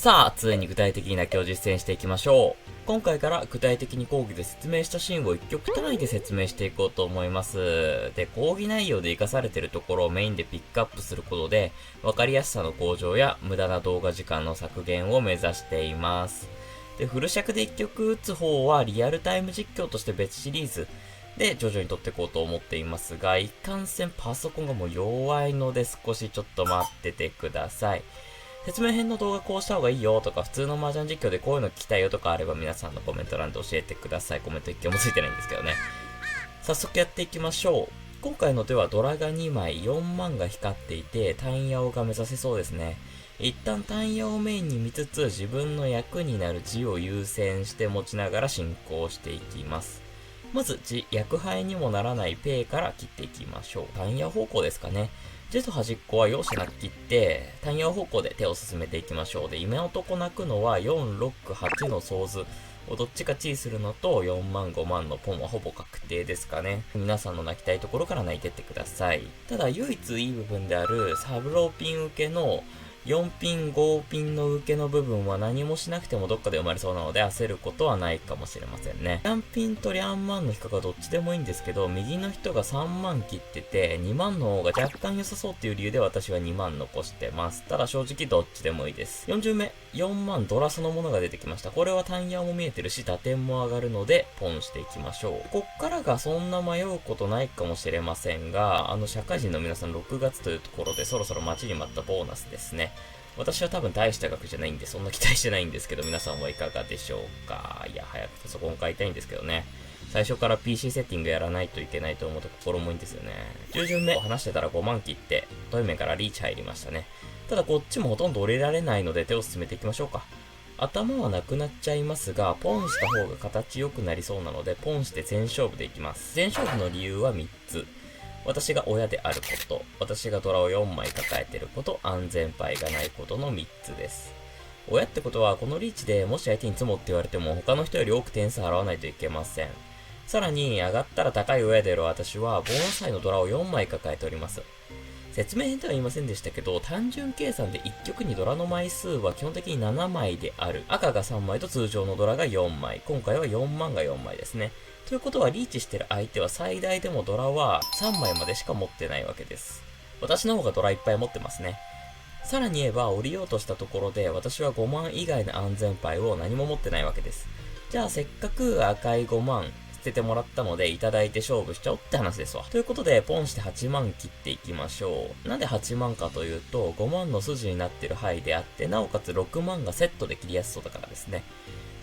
さあ、ついに具体的に泣きを実践していきましょう。今回から具体的に講義で説明したシーンを1曲単位で説明していこうと思います。で、講義内容で活かされているところをメインでピックアップすることで、わかりやすさの向上や無駄な動画時間の削減を目指しています。で、フル尺で1曲打つ方はリアルタイム実況として別シリーズで徐々に撮っていこうと思っていますが、いかんせんパソコンがもう弱いので少しちょっと待っててください。説明編の動画こうした方がいいよとか、普通の麻雀実況でこういうの聞きたいよとかあれば皆さんのコメント欄で教えてください。コメント一件もついてないんですけどね。早速やっていきましょう。今回の手はドラが2枚、4万が光っていて、単ヤオが目指せそうですね。一旦単ヤオメインに見つつ、自分の役になる字を優先して持ちながら進行していきます。まず字、役配にもならないペイから切っていきましょう。単ヤオ方向ですかね。ジェと端っこは容赦なく切って、単葉方向で手を進めていきましょう。で、夢男泣くのは4、6、8の総図をどっちかチーするのと4万、5万のポンはほぼ確定ですかね。皆さんの泣きたいところから泣いてってください。ただ唯一いい部分であるサブローピン受けの4ピン、5ピンの受けの部分は何もしなくてもどっかで生まれそうなので焦ることはないかもしれませんね。リャンピンとリャンマンの比較はどっちでもいいんですけど、右の人が3万切ってて、2万の方が若干良さそうっていう理由で私は2万残してます。ただ正直どっちでもいいです。40目、4万ドラそのものが出てきました。これは単ヤも見えてるし、打点も上がるので、ポンしていきましょう。こっからがそんな迷うことないかもしれませんが、社会人の皆さん6月というところでそろそろ待ちに待ったボーナスですね。私は多分大した額じゃないんでそんな期待してないんですけど、皆さんはいかがでしょうか。いや、早くパソコン買いたいんですけどね。最初から PC セッティングやらないといけないと思うと心もいいんですよね。10巡目話してたら5万切ってトイメからリーチ入りましたね。ただこっちもほとんど降りられないので手を進めていきましょうか。頭はなくなっちゃいますが、ポンした方が形良くなりそうなのでポンして全勝負でいきます。全勝負の理由は3つ。私が親であること、私がドラを4枚抱えていること、安全牌がないことの3つです。親ってことは、このリーチでもし相手に積もって言われても、他の人より多く点数払わないといけません。さらに、上がったら高い親である私は、ボーナス杯のドラを4枚抱えております。説明編では言いませんでしたけど、単純計算で1局にドラの枚数は基本的に7枚である。赤が3枚と通常のドラが4枚。今回は4万が4枚ですね。ということはリーチしてる相手は最大でもドラは3枚までしか持ってないわけです。私の方がドラいっぱい持ってますね。さらに言えば降りようとしたところで私は5万以外の安全牌を何も持ってないわけです。じゃあせっかく赤い5万捨ててもらったのでいただいて勝負しちゃおうって話ですわ。ということでポンして8万切っていきましょう。なんで8万かというと5万の筋になってる範囲であって、なおかつ6万がセットで切りやすそうだからですね。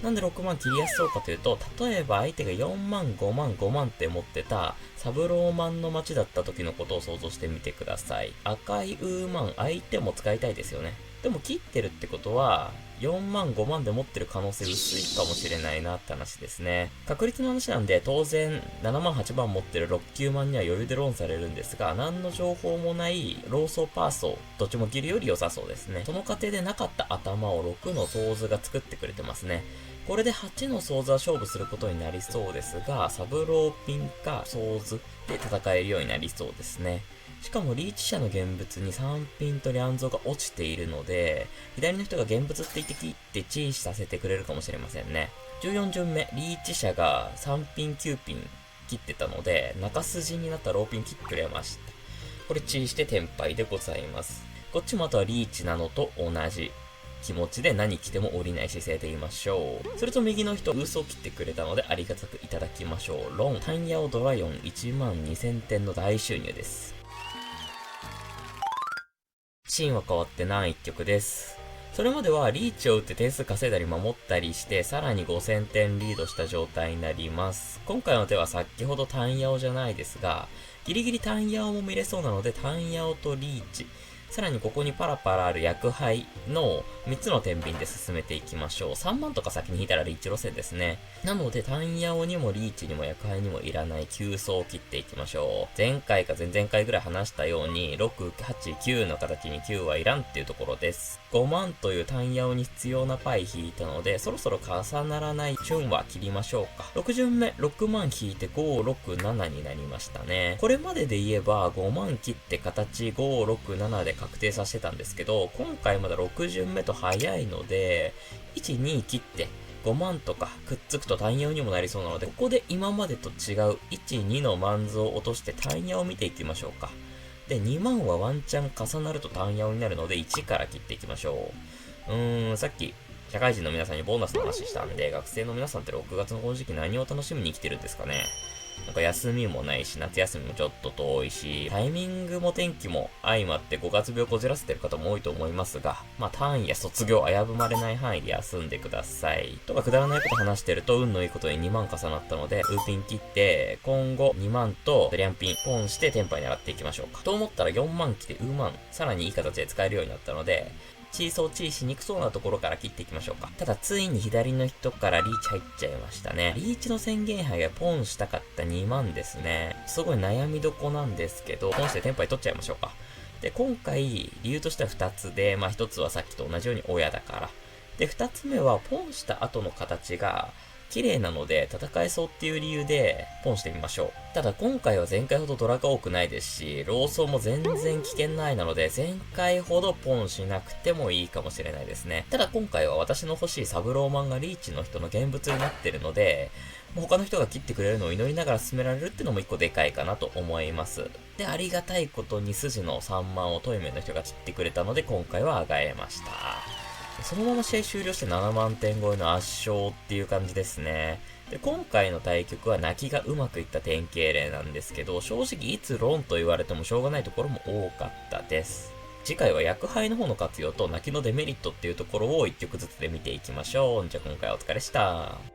なんで6万切りやすそうかというと、例えば相手が4万、5万、5万って持ってたサブローマンの街だった時のことを想像してみてください。赤いウーマン、相手も使いたいですよね。でも切ってるってことは、4万、5万で持ってる可能性薄いかもしれないなって話ですね。確率の話なんで、当然、7万、8万持ってる6、9万には余裕でローンされるんですが、何の情報もないローソーパーソー、どっちも切るより良さそうですね。その過程でなかった頭を6のソーズが作ってくれてますね。これで8のソーズは勝負することになりそうですが、サブローピンかソーズで戦えるようになりそうですね。しかもリーチ者の現物に3ピンとリャンゾが落ちているので、左の人が現物って言って切ってチーさせてくれるかもしれませんね。14巡目、リーチ者が3ピン9ピン切ってたので、中筋になったローピン切ってくれました。これチーしてテンパイでございます。こっちもあとはリーチなのと同じ気持ちで何着ても降りない姿勢でいましょう。それと右の人、ウースを切ってくれたのでありがたくいただきましょう。ロン、タンヤオドラヨン1万2000点の大収入です。シーンは変わって難一曲です。それまではリーチを打って点数稼いだり守ったりして、さらに5000点リードした状態になります。今回の手は先ほどタンヤオじゃないですが、ギリギリタンヤオも見れそうなので、タンヤオとリーチ。さらにここにパラパラある薬杯の3つの天秤で進めていきましょう。3万とか先に引いたらリーチ路線ですね。なので、単ヤオにもリーチにも薬杯にもいらない9層を切っていきましょう。前回か前々回ぐらい話したように、6、8、9の形に9はいらんっていうところです。5万という単ヤオに必要なパイ引いたので、そろそろ重ならないチュンは切りましょうか。6巡目、6万引いて5、6、7になりましたね。これまでで言えば5万切って形5、6、7で確定させてたんですけど、今回まだ6巡目と早いので、1、2切って5万とかくっつくと単陽にもなりそうなので、ここで今までと違う1、2のマンズを落として単陽を見ていきましょうか。で、2万はワンチャン重なると単陽になるので、1から切っていきましょう。さっき、社会人の皆さんにボーナスの話したんで、学生の皆さんって6月のこの時期何を楽しみに生きてるんですかね。なんか休みもないし、夏休みもちょっと遠いし、タイミングも天気も相まって5月病こじらせてる方も多いと思いますが、単位や卒業危ぶまれない範囲で休んでください。とかくだらないこと話してると運のいいことに2万重なったので、ウーピン切って、今後2万とリャンピンポンしてテンパイ狙っていきましょうか。と思ったら4万来てウーマン、さらにいい形で使えるようになったので、チーしにくそうなところから切っていきましょうか。ただついに左の人からリーチ入っちゃいましたね。リーチの宣言杯がポンしたかった2万ですね。すごい悩みどこなんですけど、ポンしてテンパイ取っちゃいましょうか。で、今回理由としては2つで、1つはさっきと同じように親だから。で、2つ目はポンした後の形が綺麗なので戦えそうっていう理由でポンしてみましょう。ただ今回は前回ほどドラが多くないですし、ローソーも全然危険ないなので前回ほどポンしなくてもいいかもしれないですね。ただ今回は私の欲しいサブローマンがリーチの人の現物になってるので、他の人が切ってくれるのを祈りながら進められるってのも一個でかいかなと思います。で、ありがたいことに筋の3万をトイメンの人が切ってくれたので今回はあがえました。そのまま試合終了して7万点超えの圧勝っていう感じですね。で、今回の対局は泣きがうまくいった典型例なんですけど、正直いつ論と言われてもしょうがないところも多かったです。次回は薬杯の方の活用と泣きのデメリットっていうところを1局ずつで見ていきましょう。じゃあ今回はお疲れした。